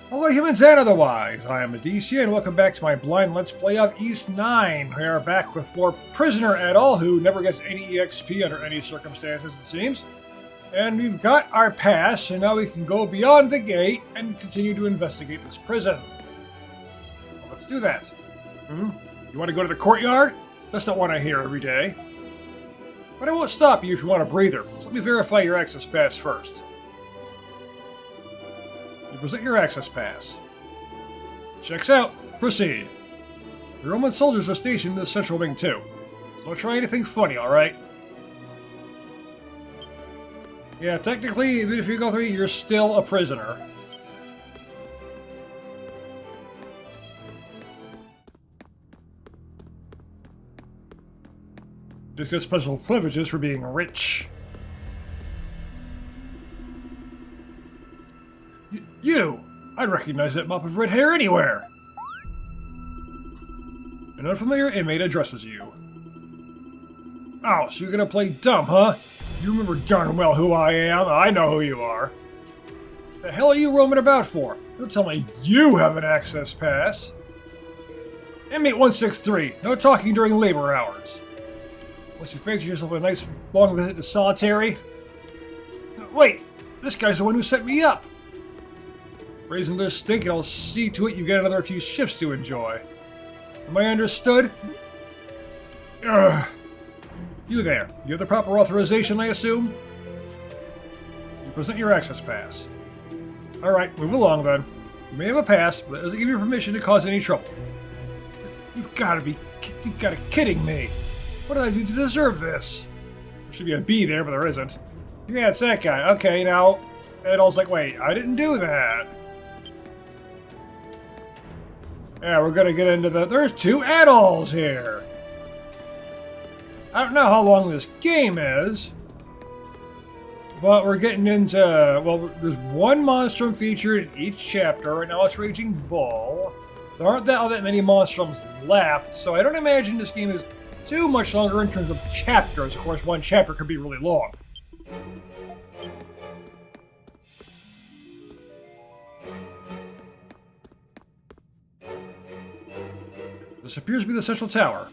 Hello humans and otherwise, I am Addie, and welcome back to my blind Let's Play of East 9. We are back with more Prisoner Addie, who never gets any EXP under any circumstances, it seems. And we've got our pass, so now we can go beyond the gate and continue to investigate this prison. Well, let's do that. You want to go to the courtyard? That's not what I hear every day. But I won't stop you if you want a breather, so let me verify your access pass first. You present your access pass. Checks out. Proceed. The Roman soldiers are stationed in the central wing too. So don't try anything funny, alright? Yeah, technically, even if you go through, you're still a prisoner. Just get special privileges for being rich. You! I'd recognize that mop of red hair anywhere! An unfamiliar inmate addresses you. Oh, so you're gonna play dumb, huh? You remember darn well who I am. I know who you are. The hell are you roaming about for? Don't tell me you have an access pass. Inmate 163, no talking during labor hours. Once you fancy yourself a nice long visit to solitary. Wait, this guy's the one who set me up. Raising this stink and I'll see to it you get another few shifts to enjoy. Am I understood? Ugh. You there. You have the proper authorization, I assume? You present your access pass. Alright, move along then. You may have a pass, but that doesn't give you permission to cause any trouble. You've gotta be kidding me. What did I do to deserve this? There should be a B there, but there isn't. Yeah, it's that guy. Okay, now... Addie's like, wait, I didn't do that. Yeah, we're gonna get into the... There's two Addies here! I don't know how long this game is, but we're getting into... Well, there's one monstrum featured in each chapter. Right now it's Raging Bull. There aren't all that many monstrums left, so I don't imagine this game is too much longer in terms of chapters. Of course, one chapter could be really long. This appears to be the central tower.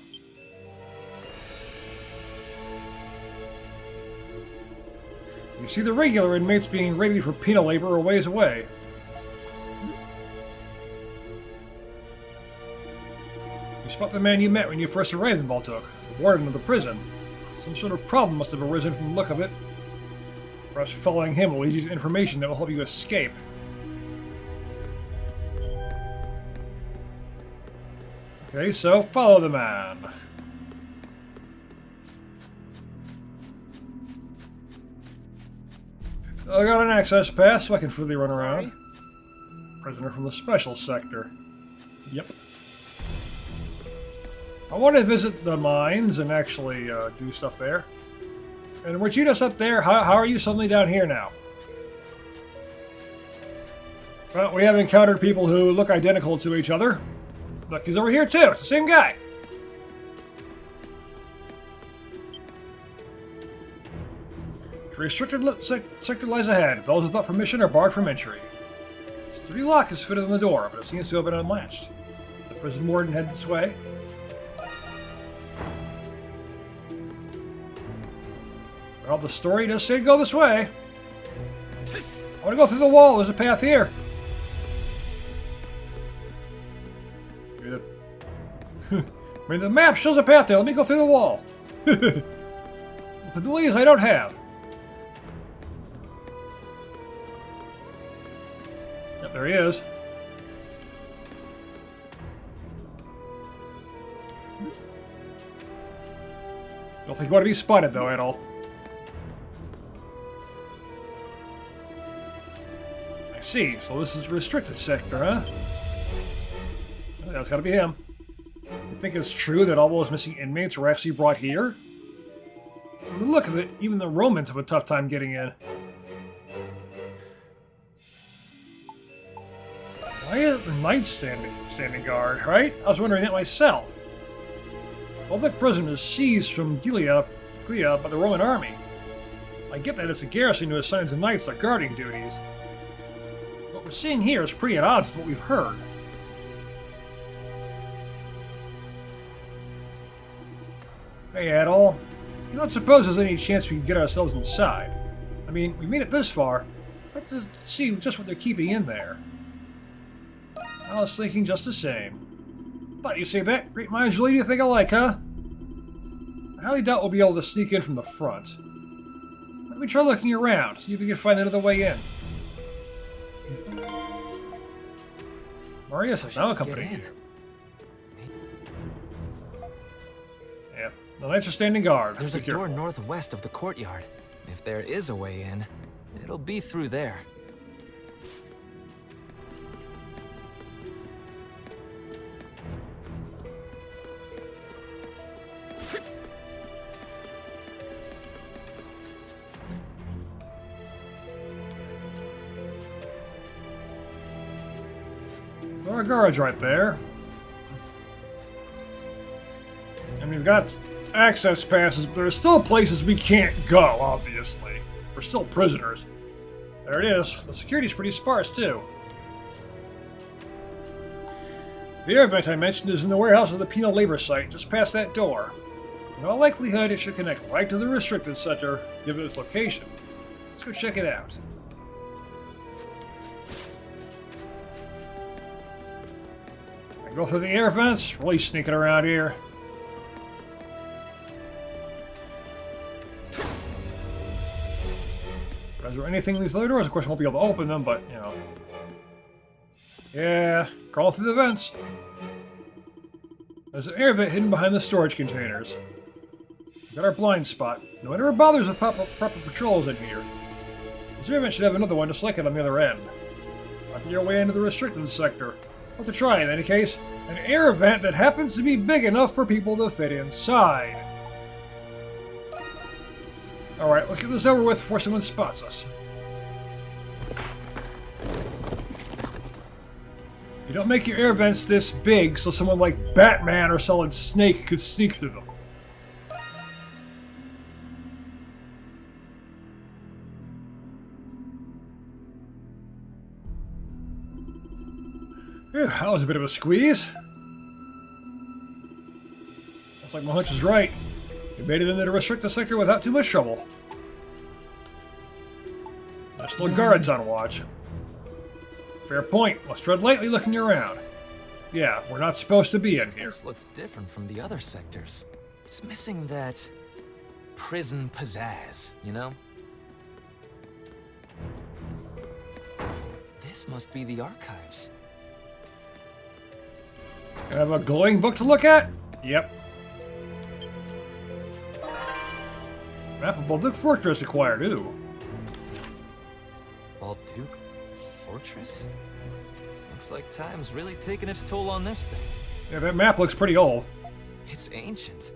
You see the regular inmates being ready for penal labor a ways away. You spot the man you met when you first arrived in Baltuk, the warden of the prison. Some sort of problem must have arisen from the look of it. Perhaps following him will lead you to information that will help you escape. Okay, so follow the man. I got an access pass so I can freely run around. Prisoner from the special sector. Yep. I want to visit the mines and actually do stuff there. And weren't you just up there? How are you suddenly down here now? Well, we have encountered people who look identical to each other. Look, he's over here too. It's the same guy. The restricted sector lies ahead. Those without permission are barred from entry. Sturdy lock is fitted on the door, but it seems to have been unlatched. The prison warden heads this way. Well, the story does say to go this way. I want to go through the wall. There's a path here. I mean, the map shows a path there. Let me go through the wall. The abilities I don't have. Yep, there he is. Don't think you want to be spotted, though, at all. I see. So this is a restricted sector, huh? Oh, that's got to be him. You think it's true that all those missing inmates were actually brought here? From the look of it, even the Romans have a tough time getting in. Why is the knights standing guard, right? I was wondering that myself. All the prison is seized from Glia by the Roman army. I get that it's a garrison who assigns the knights like guarding duties. we're seeing here is pretty at odds with what we've heard. Hey, Addie. You don't suppose there's any chance we can get ourselves inside? I mean, we made it this far. Let's see just what they're keeping in there. I was thinking just the same. Thought you say that? Great minds really do think alike, huh? I highly doubt we'll be able to sneak in from the front. Let me try looking around, see if we can find another way in. Marius has now accompanied you. Yeah, the knights are standing guard. There's a door northwest of the courtyard. If there is a way in, it'll be through there. There are guards right there. And we've got access passes, but there are still places we can't go, obviously. We're still prisoners. There it is. The security's pretty sparse, too. The air vent I mentioned is in the warehouse of the penal labor site, just past that door. In all likelihood, it should connect right to the restricted sector, given its location. Let's go check it out. Go through the air vents, really sneaking around here. Is there anything in these other doors? Of course, I won't be able to open them, but, you know. Yeah, crawl through the vents. There's an air vent hidden behind the storage containers. Got our blind spot. No one ever bothers with proper patrols in here. This air vent should have another one just like it on the other end. Finding your way into the restricted sector. Worth a try in any case. An air vent that happens to be big enough for people to fit inside. Alright, let's get this over with before someone spots us. You don't make your air vents this big so someone like Batman or Solid Snake could sneak through them. Whew, that was a bit of a squeeze. Looks like my hunch was right. We made it into the restricted sector without too much trouble. There's still guards on watch. Fair point. Let's tread lightly looking around. Yeah, we're not supposed to be in here. This looks different from the other sectors. It's missing that prison pizzazz, you know? This must be the archives. Can I have a glowing book to look at? Yep. Map of Balduc Fortress acquired, ooh. Balduc Fortress? Looks like time's really taking its toll on this thing. Yeah, that map looks pretty old. It's ancient.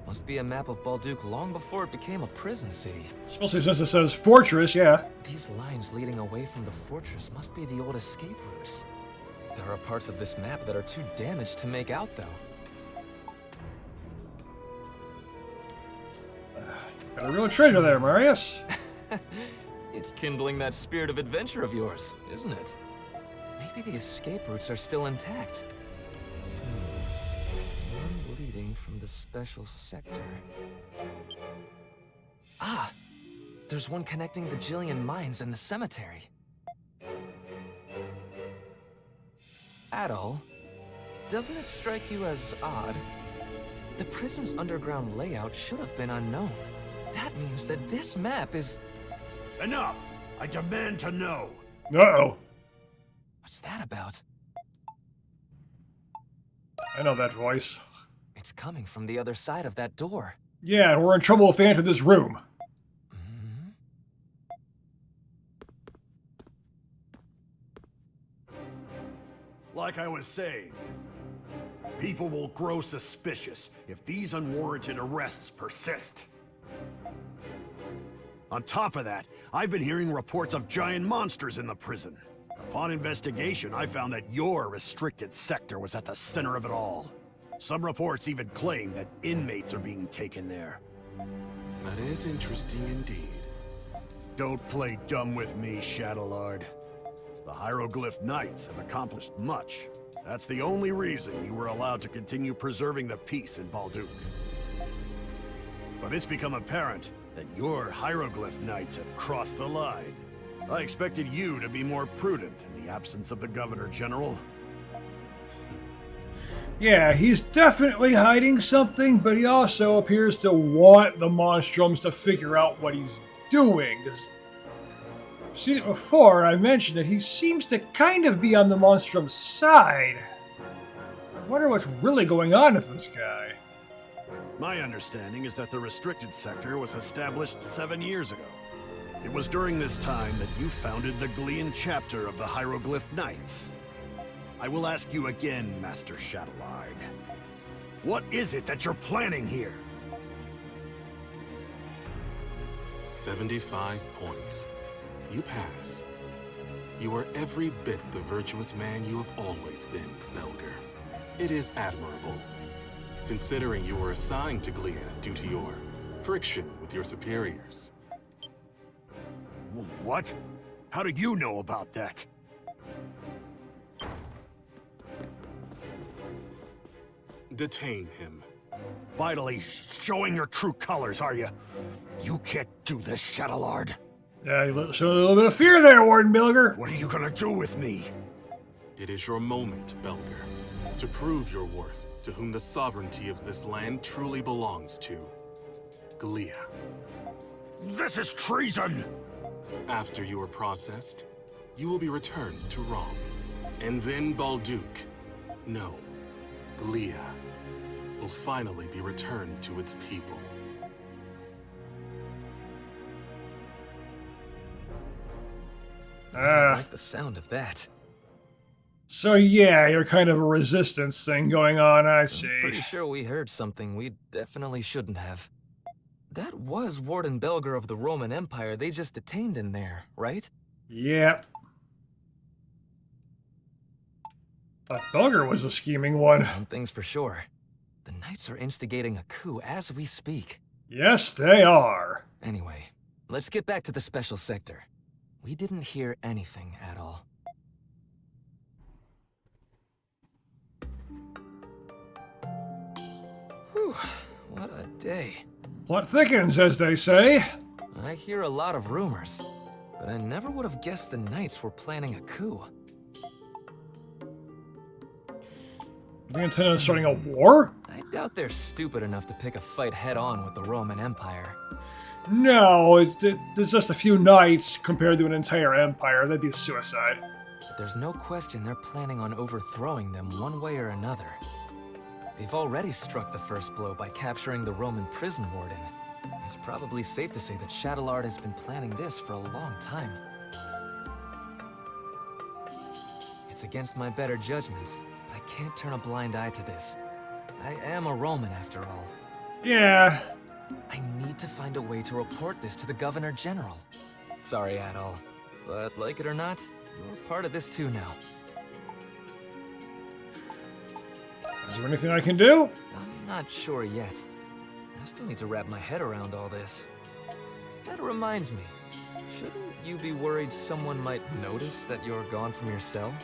Must be a map of Balduc long before it became a prison city. Especially since it says fortress, yeah. These lines leading away from the fortress must be the old escape routes. There are parts of this map that are too damaged to make out, though. Got a real treasure there, Marius. It's kindling that spirit of adventure of yours, isn't it? Maybe the escape routes are still intact. One leading from the special sector. Ah! There's one connecting the Jillian mines and the cemetery. Addie, doesn't it strike you as odd? The prison's underground layout should have been unknown. That means that this map is... Enough! I demand to know! Uh-oh. What's that about? I know that voice. It's coming from the other side of that door. Yeah, and we're in trouble if they enter this room. Like I was saying, people will grow suspicious if these unwarranted arrests persist. On top of that, I've been hearing reports of giant monsters in the prison. Upon investigation, I found that your restricted sector was at the center of it all. Some reports even claim that inmates are being taken there. That is interesting indeed. Don't play dumb with me, Shadowlord. The Hieroglyph Knights have accomplished much. That's the only reason you were allowed to continue preserving the peace in Balduc. But it's become apparent that your Hieroglyph Knights have crossed the line. I expected you to be more prudent in the absence of the Governor General. Yeah, he's definitely hiding something, but he also appears to want the Monstrums to figure out what he's doing. I've seen it before, and I mentioned that he seems to kind of be on the Monstrum side. I wonder what's really going on with this guy. My understanding is that the restricted sector was established 7 years ago. It was during this time that you founded the Glean chapter of the Hieroglyph Knights. I will ask you again, Master Shadowlard. What is it that you're planning here? 75 points. You pass. You are every bit the virtuous man you have always been, Belger. It is admirable. Considering you were assigned to Glea due to your friction with your superiors. What? How do you know about that? Detain him. Finally showing your true colors, are you? You can't do this, Shadowlard. Yeah, you showed a little bit of fear there, Warden Bilger. What are you gonna do with me? It is your moment, Belger, to prove your worth to whom the sovereignty of this land truly belongs to. Glea. This is treason! After you are processed, you will be returned to Rome. And then Balduc. No, Glea will finally be returned to its people. I like the sound of that. So yeah, you're kind of a resistance thing going on, I see. Pretty sure we heard something we definitely shouldn't have. That was Warden Belger of the Roman Empire they just detained in there, right? Yep. Thought Belger was a scheming one. One thing's for sure. The Knights are instigating a coup as we speak. Yes, they are. Anyway, let's get back to the special sector. We didn't hear anything at all. Whew, what a day. Plot thickens, as they say. I hear a lot of rumors, but I never would have guessed the Knights were planning a coup. Do you intend on starting a war? I doubt they're stupid enough to pick a fight head-on with the Roman Empire. No, there's just a few knights compared to an entire empire. That'd be suicide. But there's no question they're planning on overthrowing them one way or another. They've already struck the first blow by capturing the Roman prison warden. It's probably safe to say that Shadowlard has been planning this for a long time. It's against my better judgment, but I can't turn a blind eye to this. I am a Roman after all. Yeah. I need to find a way to report this to the Governor General. Sorry, Addie, but like it or not, you're part of this too now. Is there anything I can do? I'm not sure yet. I still need to wrap my head around all this. That reminds me, shouldn't you be worried someone might notice that you're gone from your cell?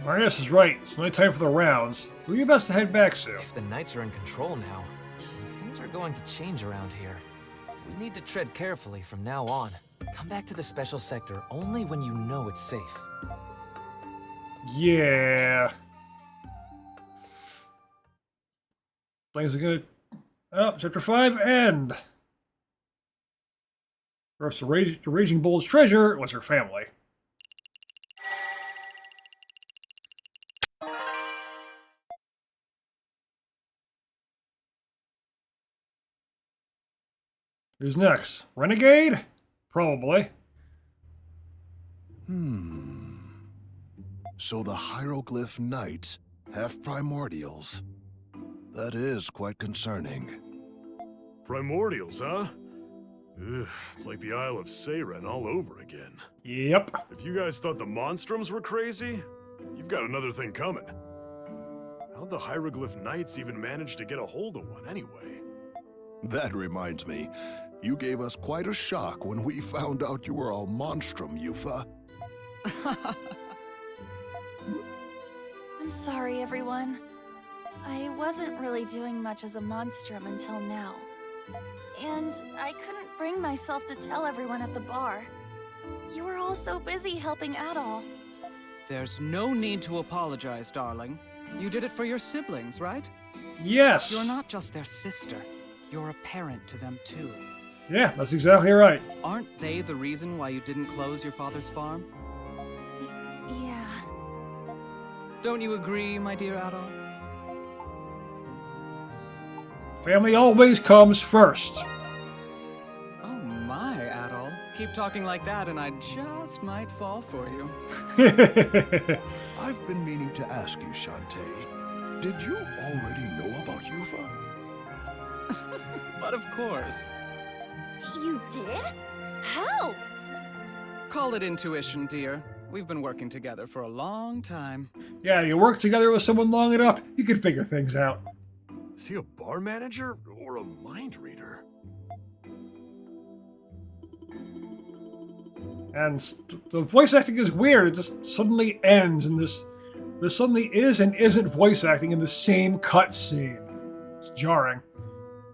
Marius is right. It's only time for the rounds. Who are you best to head back to? If the Knights are in control now, then things are going to change around here. We need to tread carefully from now on. Come back to the special sector only when you know it's safe. Yeah. Things are good. Oh, chapter 5, end. First, the Raging Bull's treasure was her family. Who's next? Renegade? Probably. So the Hieroglyph Knights have primordials. That is quite concerning. Primordials, huh? Ugh, it's like the Isle of Seiren all over again. Yep. If you guys thought the Monstrums were crazy, you've got another thing coming. How'd the Hieroglyph Knights even manage to get a hold of one anyway? That reminds me, You gave us quite a shock when we found out you were a monstrum, Yufa. I'm sorry, everyone. I wasn't really doing much as a monstrum until now. And I couldn't bring myself to tell everyone at the bar. You were all so busy helping Addie. There's no need to apologize, darling. You did it for your siblings, right? Yes! You're not just their sister. You're a parent to them, too. Yeah, that's exactly right. Aren't they the reason why you didn't close your father's farm? Yeah. Don't you agree, my dear Addie? Family always comes first. Oh my, Addie. Keep talking like that and I just might fall for you. I've been meaning to ask you, Shantae. Did you already know about Yufa? But of course. You did? How? Call it intuition, dear. We've been working together for a long time. Yeah, you work together with someone long enough, you can figure things out. Is he a bar manager or a mind reader? And the voice acting is weird. It just suddenly ends, and there suddenly is and isn't voice acting in the same cutscene. It's jarring.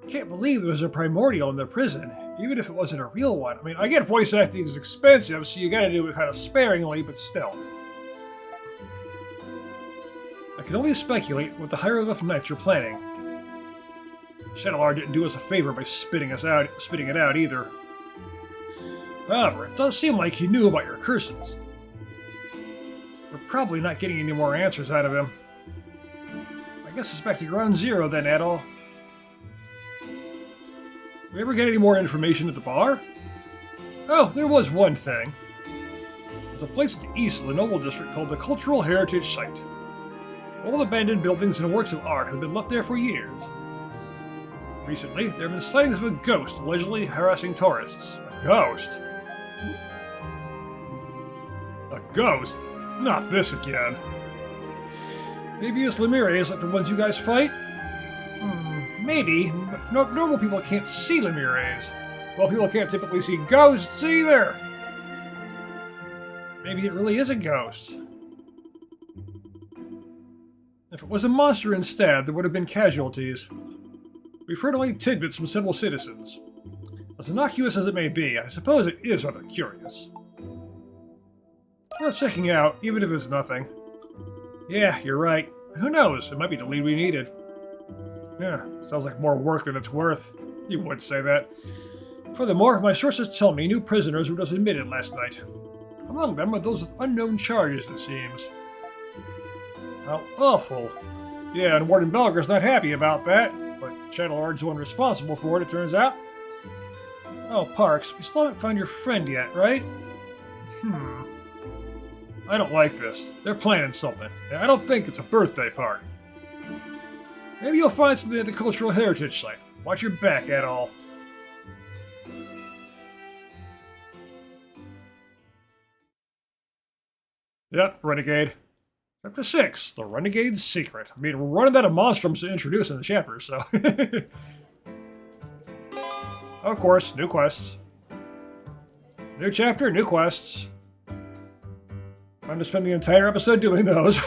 Can't believe there was a primordial in the prison, even if it wasn't a real one. I mean, I get voice acting is expensive, so you gotta do it kind of sparingly, but still. I can only speculate what the hieroglyph knights are planning. Shadowlar didn't do us a favor by spitting it out either. However, it does seem like he knew about your curses. We're probably not getting any more answers out of him. I guess it's back to ground zero then, Addie. We ever get any more information at the bar? Oh, there was one thing. There's a place at the east of the Noble District called the Cultural Heritage Site. Old abandoned buildings and works of art have been left there for years. Recently, there have been sightings of a ghost allegedly harassing tourists. A ghost? A ghost? Not this again. Maybe it's Lemures like the ones you guys fight? Maybe, but normal people can't see Lemures. Well, people can't typically see ghosts either! Maybe it really is a ghost. If it was a monster instead, there would have been casualties. We've heard only tidbits from several citizens. As innocuous as it may be, I suppose it is rather curious. Worth checking out, even if it's nothing. Yeah, you're right. Who knows, it might be the lead we needed. Yeah, sounds like more work than it's worth. You would say that. Furthermore, my sources tell me new prisoners were just admitted last night. Among them are those with unknown charges, it seems. How awful. Yeah, and Warden Belger's not happy about that, but Shadowlord's the one responsible for it turns out. Oh, Parks, we still haven't found your friend yet, right? I don't like this. They're planning something, and I don't think it's a birthday party. Maybe you'll find something at the Cultural Heritage Site. Watch your back, Addie. Yep, Renegade. Chapter 6, The Renegade's Secret. I mean, we're running out of monstrums to introduce in the chapter, so... Of course, new quests. New chapter, new quests. Time to spend the entire episode doing those.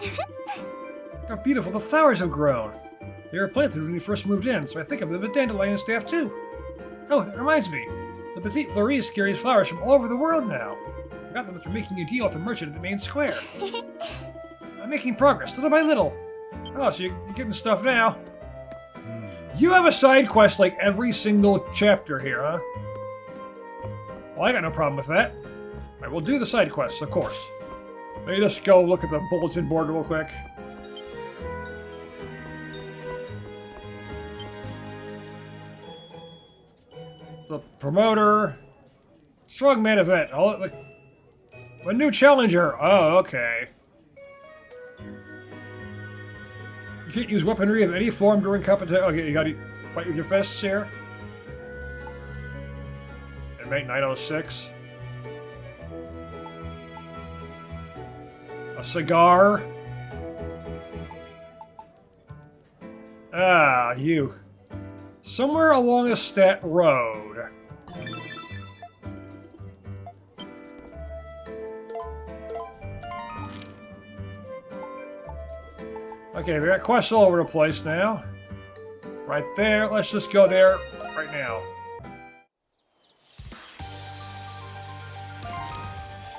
Look how beautiful the flowers have grown. They were planted when we first moved in, so I think of them as dandelion staff too. Oh, that reminds me. The Petite Fleuriste carries flowers from all over the world now. I got them after making a deal with the merchant at the main square. I'm making progress, little by little. Oh, so you're getting stuff now. You have a side quest like every single chapter here, huh? Well, I got no problem with that. Alright, we'll do the side quests, of course. Let me just go look at the bulletin board real quick. The promoter. Strongman event. A new challenger. Oh, okay. You can't use weaponry of any form during competition. Okay, you gotta fight with your fists here. Inmate 906. A cigar. Ah, you. somewhere along a stat road. Okay, we got quests all over the place now. Right there. Let's just go there right now.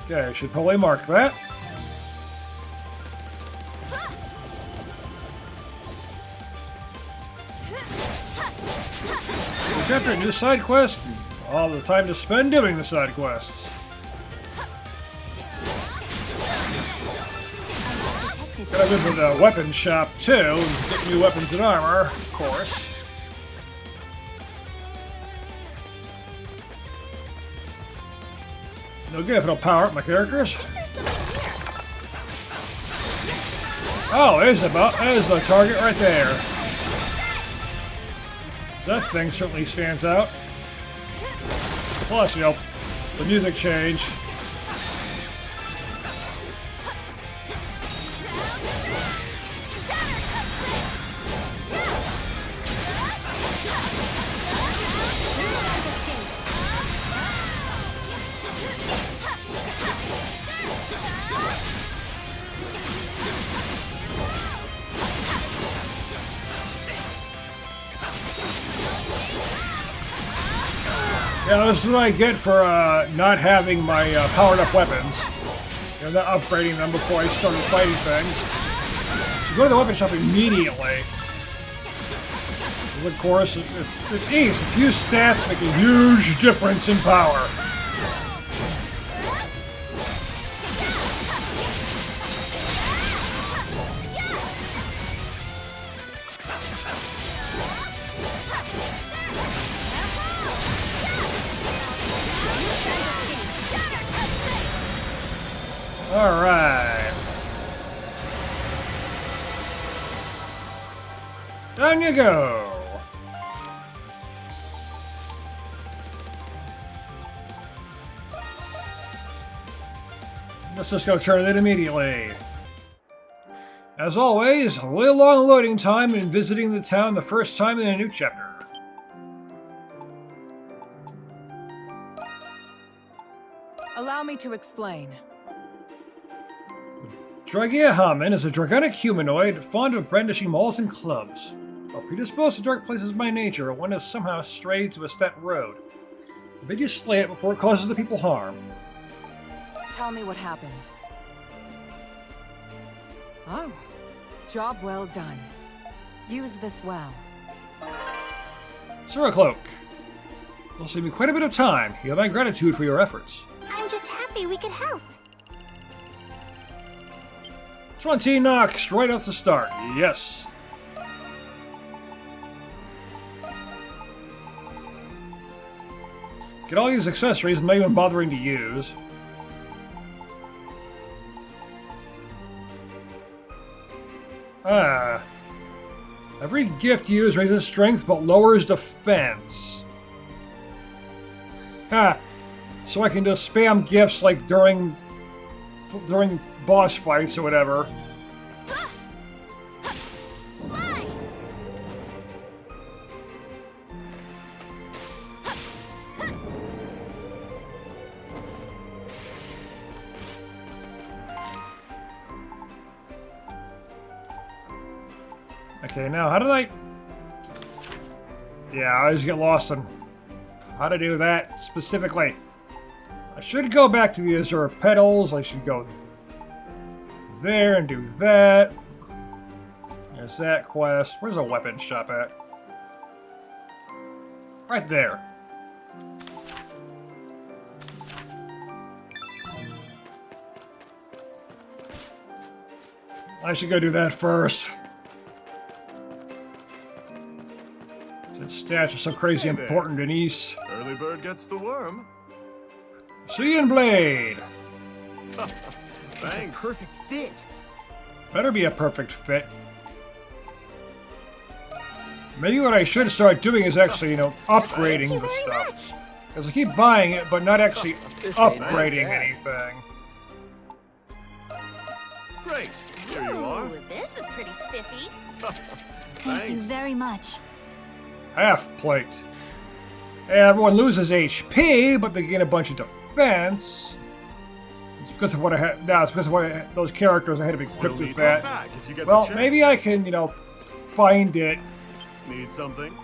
Okay, I should probably mark that. Chapter, new side quest. All the time to spend doing the side quests. Gotta visit a weapon shop too, and get new weapons and armor, of course. No good if I don't power up my characters. Oh, there's the target right there. That thing certainly stands out. Plus, you know, the music change. Yeah, this is what I get for not having my powered up weapons. You know, not upgrading them before I started fighting things. So go to the weapon shop immediately. Of course, it's easy. A few stats make a huge difference in power. Alright. Down you go. Let's just go turn it immediately. As always, a really long loading time in visiting the town the first time in a new chapter. Allow me to explain. Dragia Haman is a draconic humanoid fond of brandishing mauls and clubs. While predisposed to dark places by nature, one has somehow strayed to a stat road. I bid you slay it before it causes the people harm. Tell me what happened. Oh, job well done. Use this well. Sir Cloak. It'll save me quite a bit of time. You have my gratitude for your efforts. I'm just happy we could help. 20 Nox right off the start. Yes. Get all these accessories I'm not even bothering to use. Every gift used raises strength but lowers defense. So I can just spam gifts like during boss fights or whatever. Okay, now how did I... Yeah, I always get lost on how to do that specifically. I should go back to the Azure Petals. I should go there and do that. There's that quest. Where's a weapon shop at? Right there. I should go do that first. Since stats are so crazy important in East. Early bird gets the worm. Sea and Blade! Thanks. Perfect fit. Better be a perfect fit. Maybe what I should start doing is actually, you know, upgrading the stuff. Because I keep buying it, but not actually upgrading anything. Great. Here you are. Ooh, this is pretty spiffy. Thanks. Thank you very much. Half plate. Everyone loses HP, but they gain a bunch of defense. It's because of what I had. No, it's because of what those characters I had to be equipped with that. Back if you get Well, the chance. maybe I can, find it. Need something?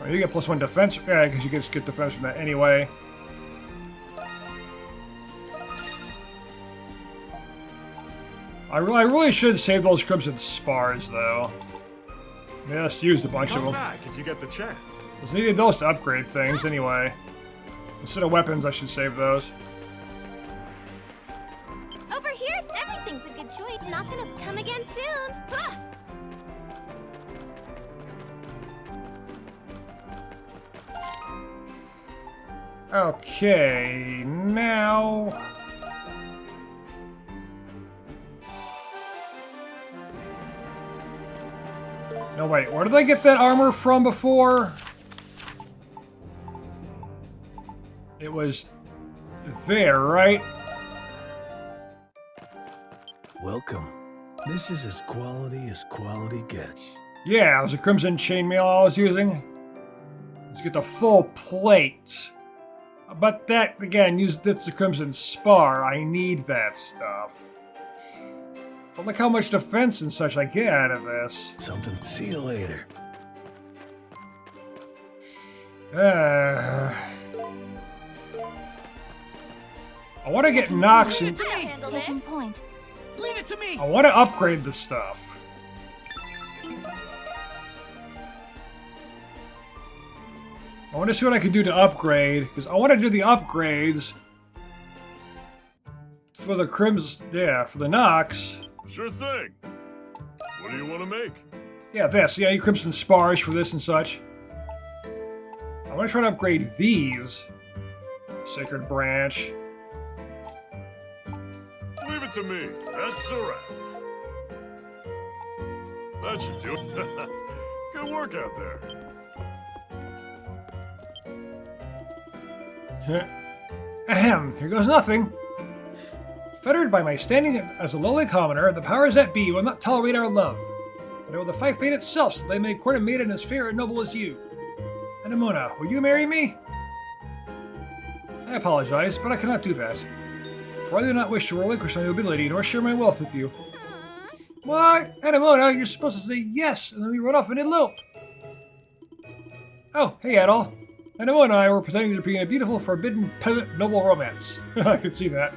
Oh, you get +1 defense. Yeah, because you can just get defense from that anyway. I really should save those Crimson Spars, though. I just used a bunch of Come them. back if you get the chance. Just needed those to upgrade things anyway. Instead of weapons, I should save those. Over here's everything's a good choice. Not gonna come again soon. Huh. Okay, now... No, wait, where did I get that armor from before? It was there, right? Welcome. This is as quality gets. Yeah, it was a Crimson Chainmail I was using. Let's get the full plate. But that, again, it's the Crimson Spar. I need that stuff. But look how much defense and such I get out of this. Something. See you later. I want to get Nox and... I'll handle Taking this. point. Leave it to me! I want to upgrade the stuff. I want to see what I can do to upgrade, because I want to do the upgrades for the Crimson... Yeah, for the Nox. Sure thing. What do you want to make? Yeah, this. Yeah, you Crimson Spars for this and such. I want to try to upgrade these. Sacred Branch. Leave it to me. That's a wrap. That should do it. Good work out there. Ahem, here goes nothing. Fettered by my standing as a lowly commoner, the powers that be will not tolerate our love. But I will defy fate itself so they may court a maiden as fair and noble as you. Anemona, will you marry me? I apologize, but I cannot do that. For I do not wish to relinquish my nobility nor share my wealth with you. What? Anemona, you're supposed to say yes, and then we run off and elope. Oh, hey, Adol. Anemona and I were pretending to be in a beautiful, forbidden, peasant, noble romance. I could see that.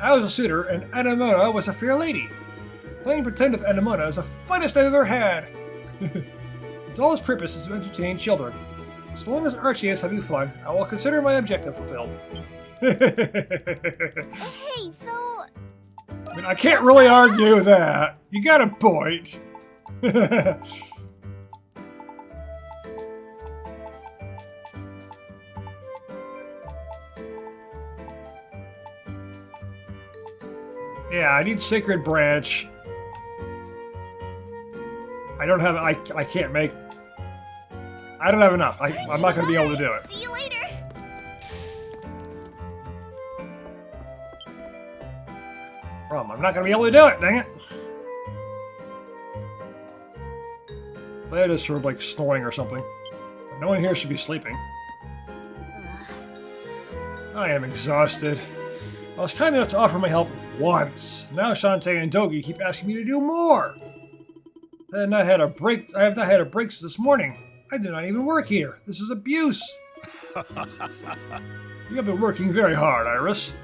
I was a suitor, and Anemona was a fair lady. Playing pretend with Anemona is the funnest I've ever had. Its all its purpose is to entertain children. As long as Archie is having fun, I will consider my objective fulfilled. Hey, so I mean, I can't really argue that. You got a point. Yeah, I need Sacred Branch. I don't have... I can't make... I don't have enough. I'm not going to be able to do it. see you later. I'm not going to be able to do it, dang it. That is sort of like snoring or something. No one here should be sleeping. I am exhausted. I was kind enough to offer my help once. Now Shantae and Dogi keep asking me to do more. I have not had a break since this morning. I do not even work here. This is abuse. You have been working very hard, Iris.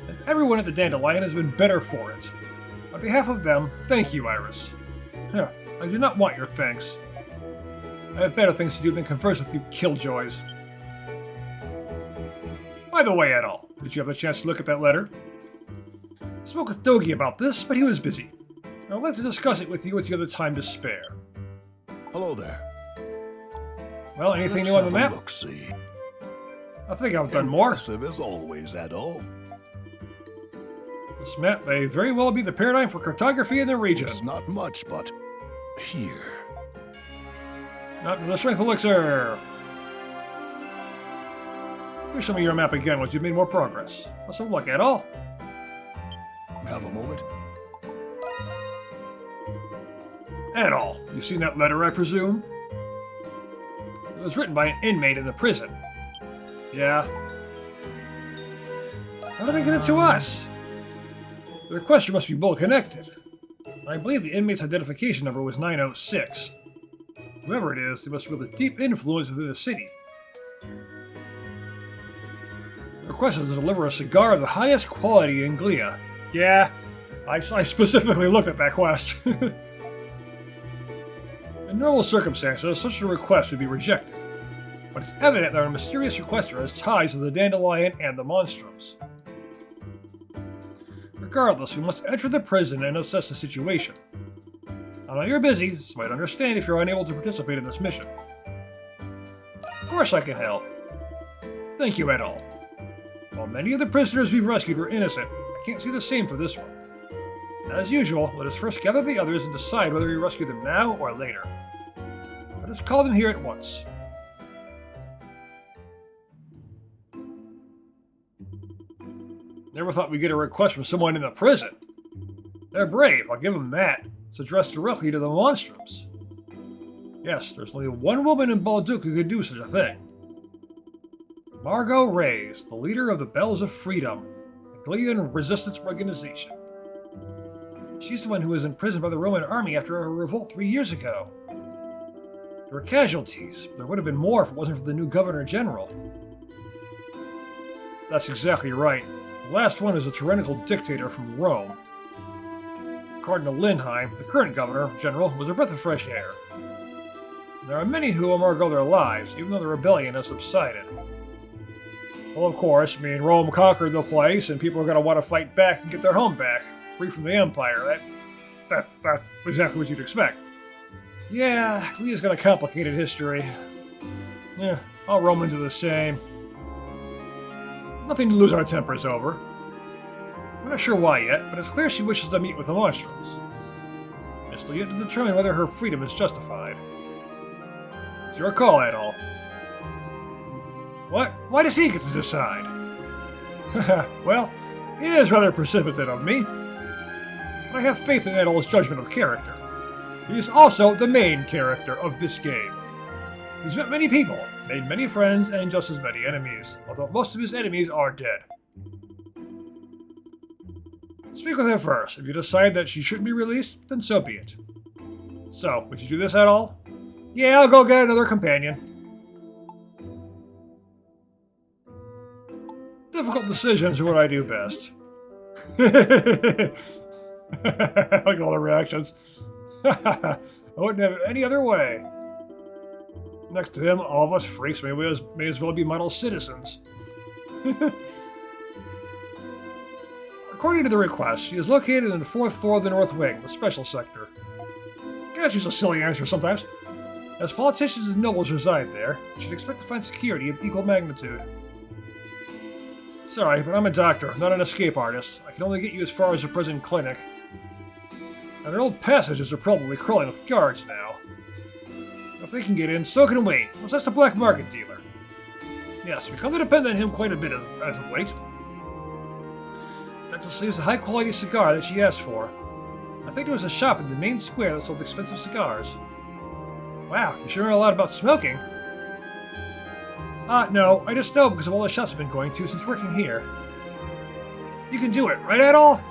And everyone at the Dandelion has been better for it. On behalf of them, thank you, Iris. I do not want your thanks. I have better things to do than converse with you killjoys. By the way, Adol, did you have a chance to look at that letter? I spoke with Dogi about this, but he was busy. I would like to discuss it with you at the other time to spare. Hello there. Well, anything Let's new on the have a map? look-see. I think I've done more. Impressive as always, Adol. This map may very well be the paradigm for cartography in the region. It's not much, but here. Not with the strength elixir. Please show me your map again once you've made more progress. Let's have a look at all. Have a moment. At all. You seen that letter, I presume? It was written by an inmate in the prison. Yeah. How did they get it to us? The requester must be well connected. I believe the inmate's identification number was 906. Whoever it is, they must wield a deep influence within the city. The request is to deliver a cigar of the highest quality in Glia. Yeah, I specifically looked at that quest. In normal circumstances, such a request would be rejected. But it's evident that our mysterious requester has ties to the Dandelion and the Monstrums. Regardless, we must enter the prison and assess the situation. I know you're busy, so I'd understand if you're unable to participate in this mission. Of course I can help. Thank you, at all. While many of the prisoners we've rescued were innocent, I can't say the same for this one. As usual, let us first gather the others and decide whether we rescue them now or later. Let us call them here at once. Never thought we'd get a request from someone in the prison. They're brave, I'll give them that. It's addressed directly to the Monstrums. Yes, there's only one woman in Balduc who could do such a thing. Margot Reyes, the leader of the Bells of Freedom, a Glian resistance organization. She's the one who was imprisoned by the Roman army after a revolt 3 years ago. There were casualties, but there would have been more if it wasn't for the new Governor General. That's exactly right. The last one is a tyrannical dictator from Rome. Cardinal Lindheim, the current Governor General, was a breath of fresh air. There are many who will forgo their lives, even though the rebellion has subsided. Well, of course, Rome conquered the place, and people are going to want to fight back and get their home back, free from the Empire. That's exactly what you'd expect. Yeah, Glia's got a complicated history. Yeah, all Romans are the same. Nothing to lose our tempers over. I'm not sure why yet, but it's clear she wishes to meet with the Monstrums. It's still yet to determine whether her freedom is justified. It's your call, Adol. What? Why does he get to decide? Well, it is rather precipitate of me. But I have faith in Adol's judgment of character. He is also the main character of this game. He's met many people, made many friends, and just as many enemies, although most of his enemies are dead. Speak with her first. If you decide that she shouldn't be released, then so be it. So, would you do this at all? Yeah, I'll go get another companion. Difficult decisions are what I do best. I like all the reactions. I wouldn't have it any other way. Next to him, all of us freaks may as well be model citizens. According to the request, she is located in the 4th floor of the North Wing, the special sector. Gotta choose a silly answer sometimes. As politicians and nobles reside there, you should expect to find security of equal magnitude. Sorry, but I'm a doctor, not an escape artist. I can only get you as far as the prison clinic. And their old passages are probably crawling with guards now. If they can get in, so can we. Well, that's the black market dealer. Yes, we come to depend on him quite a bit as of late. That just leaves a high-quality cigar that she asked for. I think there was a shop in the main square that sold expensive cigars. Wow, you sure know a lot about smoking. No, I just know because of all the shops I've been going to since working here. You can do it, right, Adol?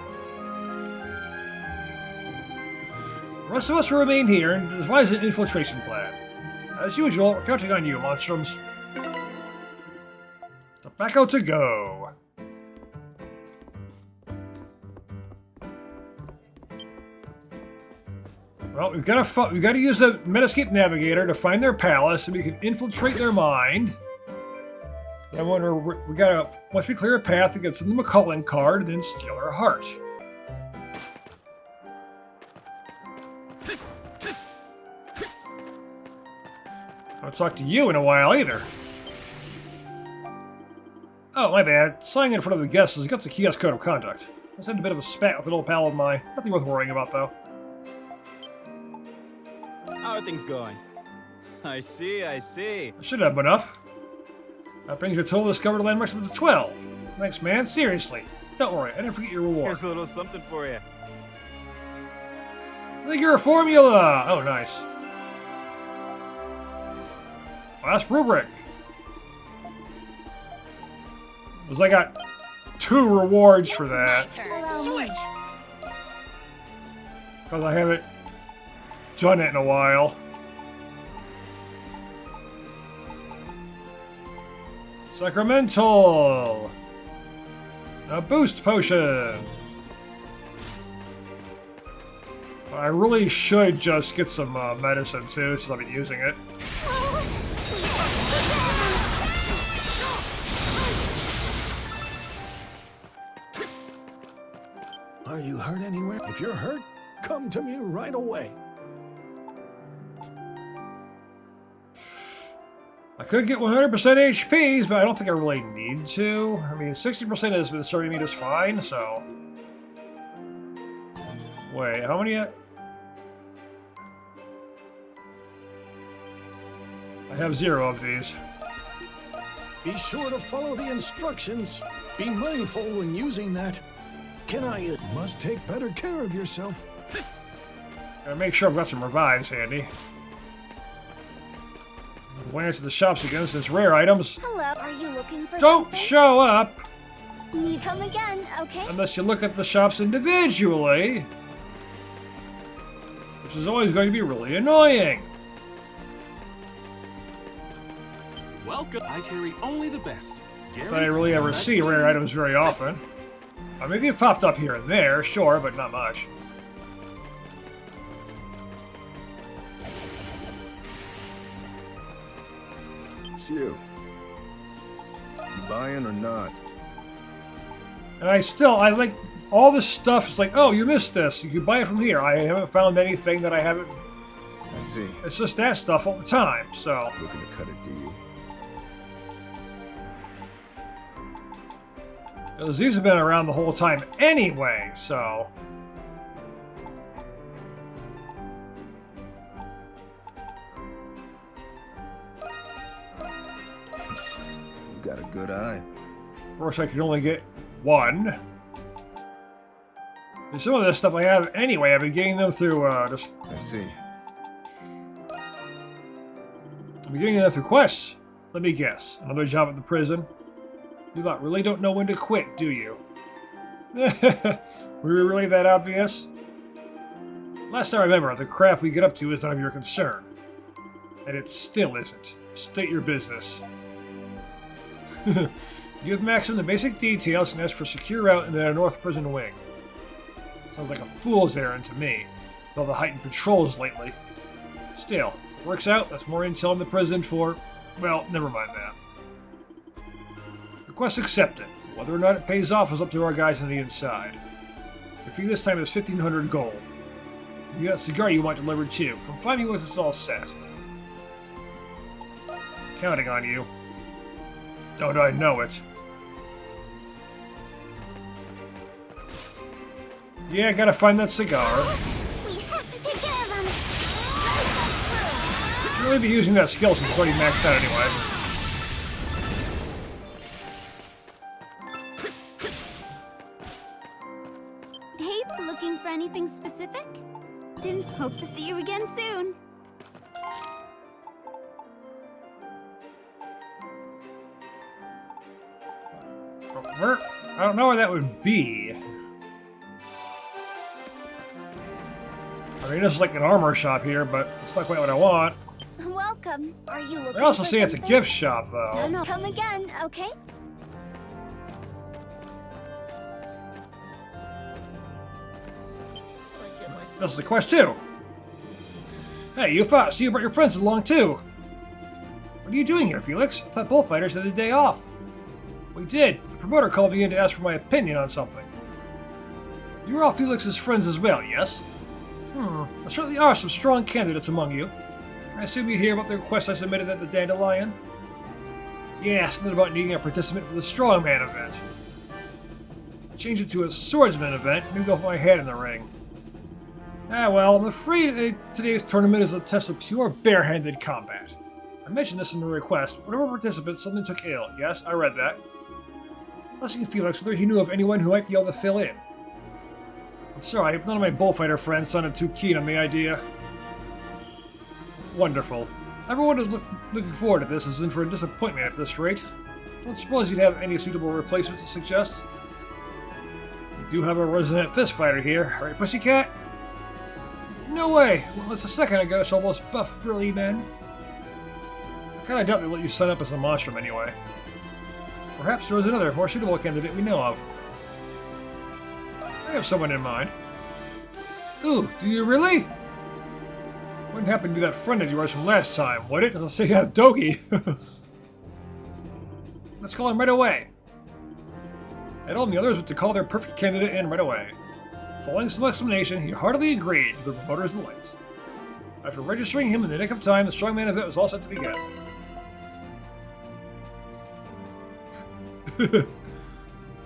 The rest of us will remain here and devise an infiltration plan. As usual, we're counting on you, Monstrums. Tobacco to go. Well, we've got to use the Metascape Navigator to find their palace, so we can infiltrate their mind. Then once we clear a path, we get them the McCullen card, and then steal her heart. I haven't talked to you in a while either. Oh, my bad. Signing in front of the guests has got the kiosk code of conduct. I just had a bit of a spat with an old pal of mine. Nothing worth worrying about, though. How are things going? I see. I should have enough. That brings your total discovered landmarks up to 12. Thanks, man. Seriously. Don't worry, I didn't forget your reward. Here's a little something for you. Figure formula! Oh, nice. Last rubric. Because I got 2 rewards for that. Switch! Because I haven't done it in a while. Sacramental! A boost potion! I really should just get some medicine too, since I've been using it. Are you hurt anywhere? If you're hurt, come to me right away. I could get 100% HPs, but I don't think I really need to. I mean, 60% has been serving me just fine, so... Wait, how many... I have 0 of these. Be sure to follow the instructions. Be mindful when using that. You must take better care of yourself. Gotta make sure I've got some revives handy. Glance at the shops again since rare items Hello, are you looking for don't something? show up Need come again, okay? unless you look at the shops individually, which is always going to be really annoying. Welcome. I carry only the best. If I really ever see rare items very often. Maybe it popped up here and there, sure, but not much. It's you. You buying or not? And I like, all this stuff is like, oh, you missed this. You can buy it from here. I haven't found anything that I haven't... I see. It's just that stuff all the time, so... Looking to cut it, do you? Because these have been around the whole time anyway, so... You got a good eye. Of course, I can only get 1. And some of this stuff I have anyway. I've been getting them through, just... I see. I'm getting them through quests. Let me guess. Another job at the prison? You lot really don't know when to quit, do you? Were we really that obvious? Last I remember, the crap we get up to is none of your concern. And it still isn't. State your business. Give Maxim the basic details and ask for a secure route in the North Prison Wing. Sounds like a fool's errand to me, with all the heightened patrols lately. Still, if it works out, that's more intel in the prison for... Well, never mind that. Request accepted. Whether or not it pays off is up to our guys on the inside. Your fee this time is 1,500 gold. You got a cigar you want delivered too. Come find me once it's all set. Counting on you. Don't I know it? Yeah, gotta find that cigar. We have to take care of him. Should really be using that skill since it's already maxed out anyway. Hey, looking for anything specific? Didn't hope to see you again soon. Where? I don't know where that would be. I mean, this is like an armor shop here, but it's not quite what I want. Welcome. Are you looking I also for see it's a something? gift shop, though. Don't come again, okay? This is a quest too. Hey, you thought so you brought your friends along too. What are you doing here, Felix? I thought bullfighters had the day off. We did. The promoter called me in to ask for my opinion on something. You are all Felix's friends as well, yes? There certainly are some strong candidates among you. I assume you hear about the request I submitted at the Dandelion? Yeah, something about needing a participant for the Strongman event. Change it to a swordsman event, maybe I'll put my head in the ring. Ah well, I'm afraid today's tournament is a test of pure bare-handed combat. I mentioned this in the request. One of our participants suddenly took ill. Yes, I read that. Asking Felix whether he knew of anyone who might be able to fill in. Sorry, none of my bullfighter friends sounded too keen on the idea. Wonderful. Everyone is looking forward to this, is in for a disappointment at this rate. Don't suppose you'd have any suitable replacements to suggest? We do have a resident fist fighter here, right, pussycat? No way! Well, just a second ago, saw those buff, burly men. I kinda doubt they let you sign up as a monstrum anyway. Perhaps there is another, more suitable candidate we know of. I have someone in mind. Ooh, do you really? Wouldn't happen to be that friend of yours from last time, would it? I'll say yeah, Dogi. Let's call him right away. I told the others what to call their perfect candidate in right away. Following some explanation, he heartily agreed to the promoter's delight. After registering him in the nick of time, the strongman event was all set to begin.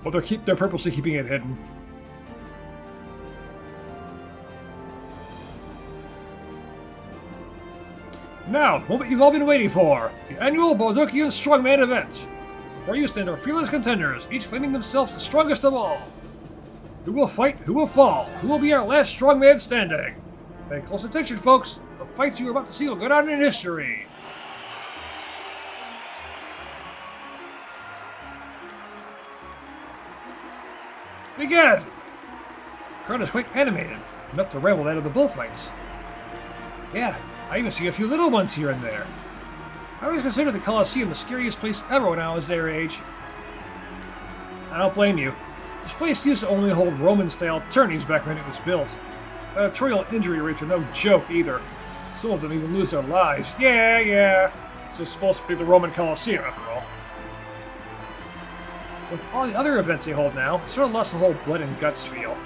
Well, they're purposely keeping it hidden. Now, the moment you've all been waiting for, the annual Baldokian Strongman event. Before you stand are fearless contenders, each claiming themselves the strongest of all. Who will fight? Who will fall? Who will be our last strongman standing? Pay close attention, folks. The fights you are about to see will go down in history. Begin! The crowd is quite animated, enough to rival that of the bullfights. Yeah, I even see a few little ones here and there. I always considered the Colosseum the scariest place ever when I was their age. I don't blame you. This place used to only hold Roman-style tourneys back when it was built. Gladiatorial injury rates are no joke either. Some of them even lose their lives. Yeah. It's just supposed to be the Roman Colosseum after all. With all the other events they hold now, it sort of lost the whole blood and guts feel.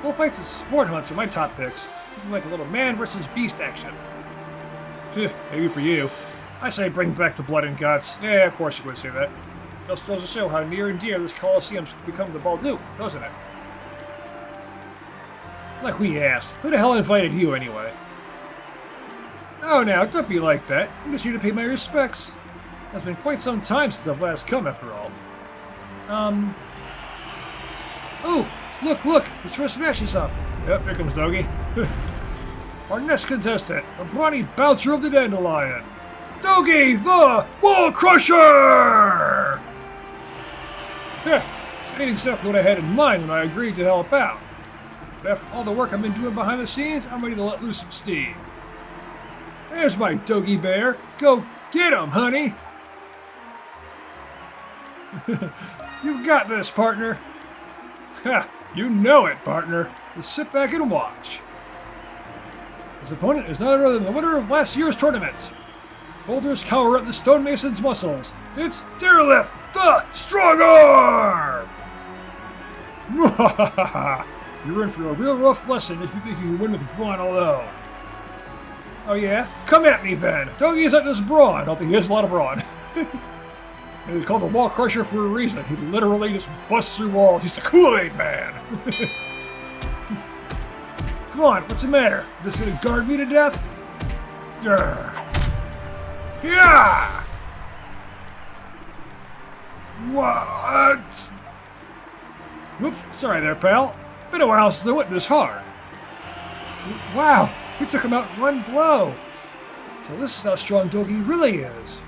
Bullfights and sport hunts are my top picks. Looking like a little man versus beast action. Maybe for you. I say bring back the blood and guts. Yeah, of course you would say that. Just goes to show how near and dear this Colosseum's become to Baldu, doesn't it? Like we asked, who the hell invited you anyway? Oh now, don't be like that. I'm just here to pay my respects. It's been quite some time since I've last come, after all. Oh, look! His first match is up. Yep, here comes Dogi. Our next contestant, a brawny bouncer of the Dandelion. Dogi, the Wall Crusher! Yeah, this ain't exactly what I had in mind when I agreed to help out. But after all the work I've been doing behind the scenes, I'm ready to let loose some steam. There's my Dogi Bear. Go get him, honey! You've got this, partner. Ha! You know it, partner. Just sit back and watch. His opponent is none other than the winner of last year's tournament. Boulders cower at the stonemason's muscles. It's Derelith, the Strong Arm! You're in for a real rough lesson if you think you can win with brawn alone. Oh yeah? Come at me then! Dogi isn't just brawn, although he has a lot of brawn. And he's called the Wall Crusher for a reason. He literally just busts through walls. He's the Kool-Aid Man! Come on, what's the matter? Just gonna guard me to death? Durr. Yeah! What? Whoops, sorry there, pal. Been a while since I went this hard. Wow, he took him out in one blow. So this is how strong Dogi really is.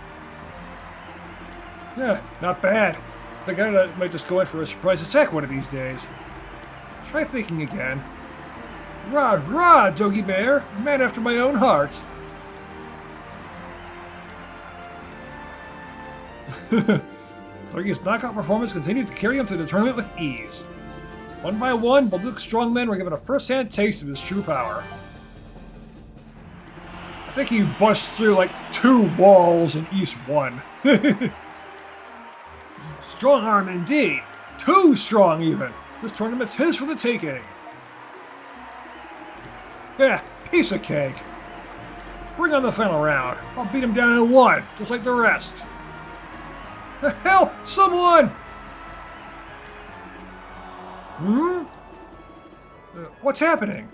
Yeah, not bad. I think I might just go in for a surprise attack one of these days. Try thinking again. Rah, rah, Dogi Bear, man after my own heart. Dogi's knockout performance continued to carry him through the tournament with ease. One by one, Balduk's strongmen were given a first-hand taste of his true power. I think he busts through like 2 walls in East 1. Strong arm indeed. Too strong even. This tournament's his for the taking. Yeah, piece of cake. Bring on the final round. I'll beat him down in 1, just like the rest. Help! Someone! What's happening?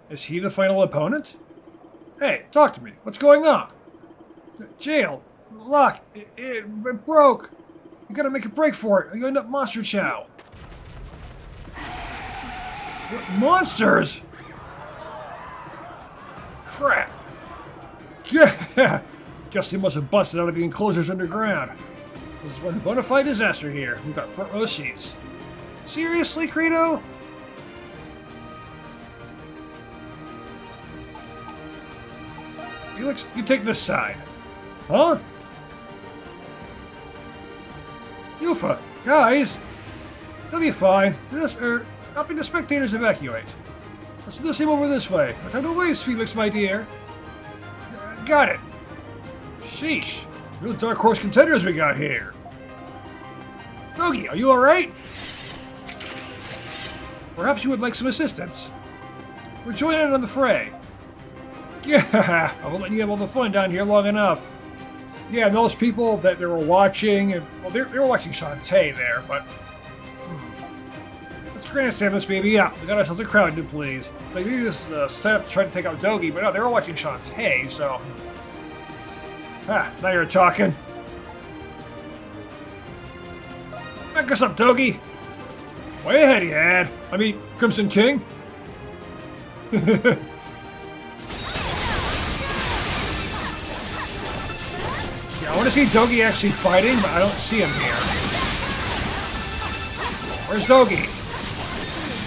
Is he the final opponent? Hey, talk to me. What's going on? Jail. Lock. It broke. You gotta make a break for it, or you end up Monster Chow. What monsters? Crap. Yeah. Guess they must have busted out of the enclosures underground. This is one bona fide disaster here. We've got front row seats. Seriously, Credo? Felix, you take this side. Huh? Yufa, guys! They'll be fine. Just, helping the spectators evacuate. Let's do the same over this way. No time to waste, Felix, my dear. Got it. Sheesh. Real dark horse contenders we got here. Dogi, are you alright? Perhaps you would like some assistance. We're joining in on the fray. Yeah, I won't let you have all the fun down here long enough. Yeah, and those people that they were watching, well, they were watching Shantae there, but... Let's grandstand this baby up. We got ourselves a crowd to please. Like, maybe this is a setup to try to take out Dogi, but no, they were watching Shantae, so... Ah, now you're talking. Back us up, Dogi. Way ahead, you had. I mean, Crimson King. Yeah, I want to see Dogi actually fighting, but I don't see him here. Where's Dogi?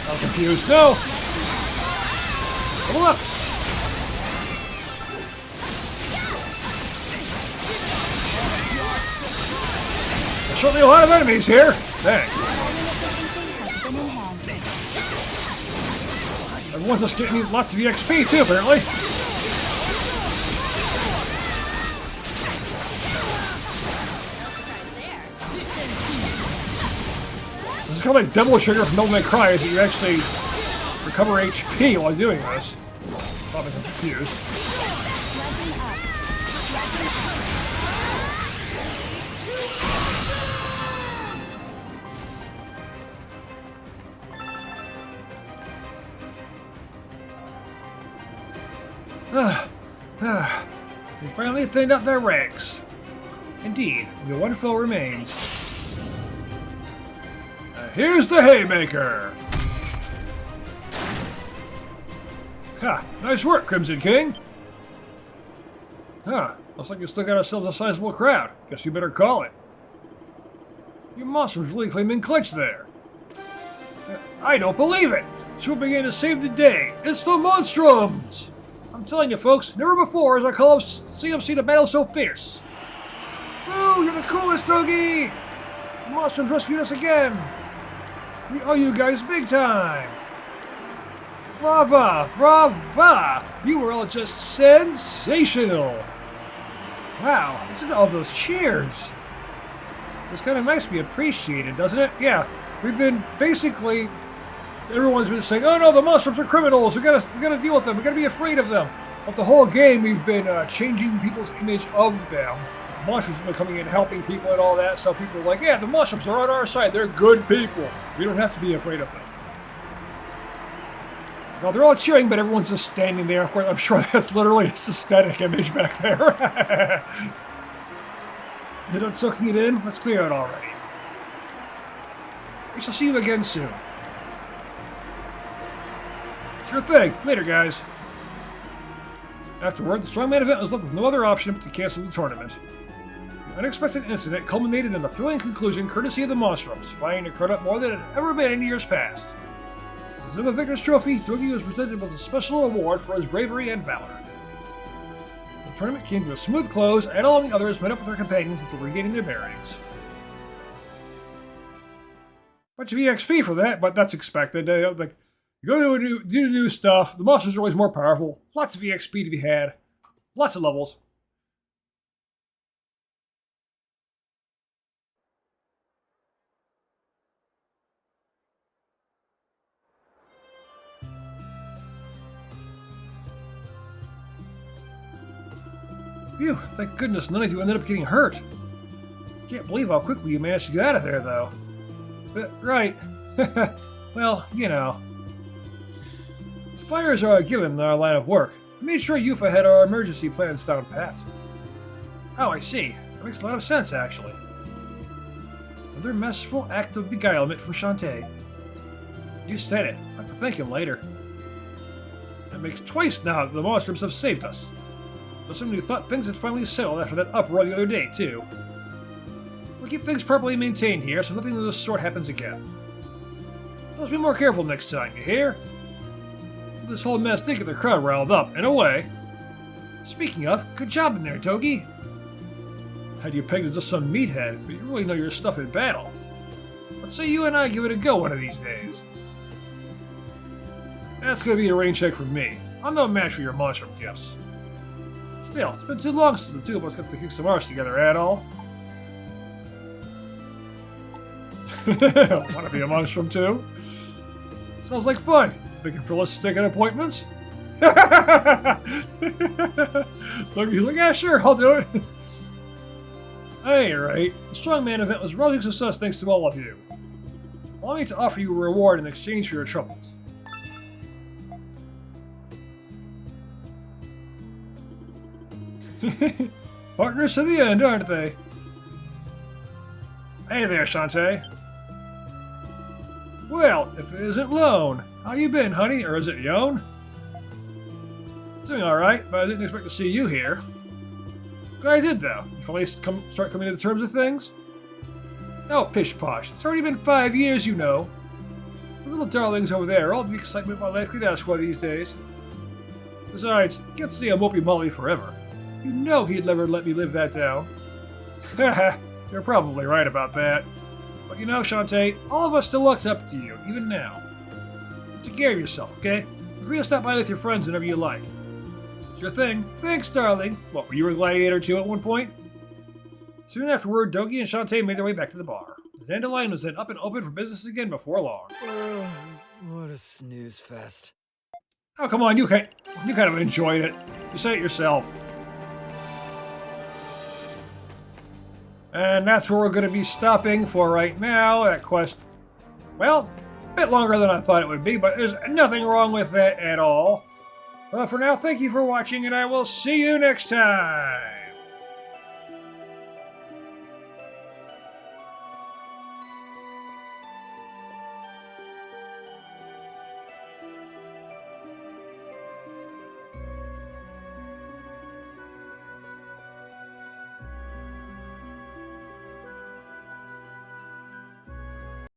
I'm confused. No! Level up! There's certainly a lot of enemies here. Thanks. Everyone's just getting lots of EXP too, apparently. This is kind of like Devil Sugar from Devil May Cry, is that you actually recover HP while doing this. Probably confused. We finally thinned out their ranks. Indeed, only one foe remains. Here's the Haymaker! Ha! Nice work, Crimson King! Huh, looks like we still got ourselves a sizable crowd. Guess you better call it. You monsters really claiming clutch there. I don't believe it! Swooping in to save the day! It's the Monstrums! I'm telling you folks, never before has our call seen a battle so fierce. Woo, you're the coolest, Dogi! The Monstrums rescued us again! We owe you guys big time! Brava! Brava! You were all just sensational! Wow, listen to all those cheers! It's kind of nice to be appreciated, doesn't it? Yeah, we've been basically... Everyone's been saying, oh no, the Monstrums are criminals, we gotta deal with them, we gotta be afraid of them. But the whole game, we've been changing people's image of them. Monstrums have been coming in, helping people and all that, so people are like, yeah, the Monstrums are on our side, they're good people. We don't have to be afraid of them. Well, they're all cheering, but everyone's just standing there. Of course, I'm sure that's literally just a static image back there. You're done soaking it in? Let's clear it already. We shall see you again soon. Sure thing. Later, guys. Afterward, the strongman event was left with no other option but to cancel the tournament. The unexpected incident culminated in a thrilling conclusion courtesy of the Monstrums, finding a crowd up more than it had ever been in years past. Instead of a victor's trophy, Dogi was presented with a special award for his bravery and valor. The tournament came to a smooth close, and all the others met up with their companions after regaining their bearings. Bunch of EXP for that, but that's expected. Like, you go to do new stuff, the monsters are always more powerful, lots of EXP to be had, lots of levels. Phew, thank goodness none of you ended up getting hurt. Can't believe how quickly you managed to get out of there, though. But, right. Well, you know. Fires are a given in our line of work. I made sure Yufa had our emergency plans down pat. Oh, I see. That makes a lot of sense, actually. Another masterful act of beguilement from Shantae. You said it. How have to thank him later. That makes twice now that the Monstrums have saved us. There's someone who thought things had finally settled after that uproar the other day, too. We'll keep things properly maintained here so nothing of this sort happens again. Let's be more careful next time, you hear? This whole mess did get the crowd riled up, in a way. Speaking of, good job in there, Dogi. Had you pegged as just some meathead, but you really know your stuff in battle. Let's say you and I give it a go one of these days. That's gonna be a rain check from me. I'm no match for your Monstrum gifts. Still, it's been too long since the two of us got to kick some arse together at all. Want to be a Monstrum too? Sounds like fun. Thinking for less sticking appointments? Look, yeah, sure, I'll do it. Hey, right. The Strongman event was a rousing success thanks to all of you. Allow me to offer you a reward in exchange for your troubles. Partners to the end, aren't they? Hey there, Shantae. Well, if it isn't Lone, how you been, honey? Or is it Yon? Doing alright, but I didn't expect to see you here. Glad I did, though. You finally start coming to terms with things? Oh, pish posh. It's already been 5 years, you know. The little darlings over there are all the excitement my life could ask for these days. Besides, you can't stay a mopey Molly forever. You know he'd never let me live that down. Haha, you're probably right about that. But you know, Shantae, all of us still looked up to you, even now. Take care of yourself, okay? Feel free to stop by with your friends whenever you like. Sure thing. Thanks, darling. What, were you a gladiator too at one point? Soon afterward, Dogi and Shantae made their way back to the bar. The Dandelion was then up and open for business again before long. What a snooze fest. Oh, come on, you kind of enjoyed it. You said it yourself. And that's where we're going to be stopping for right now. That quest, well, a bit longer than I thought it would be, but there's nothing wrong with that at all. Well, for now, thank you for watching, and I will see you next time.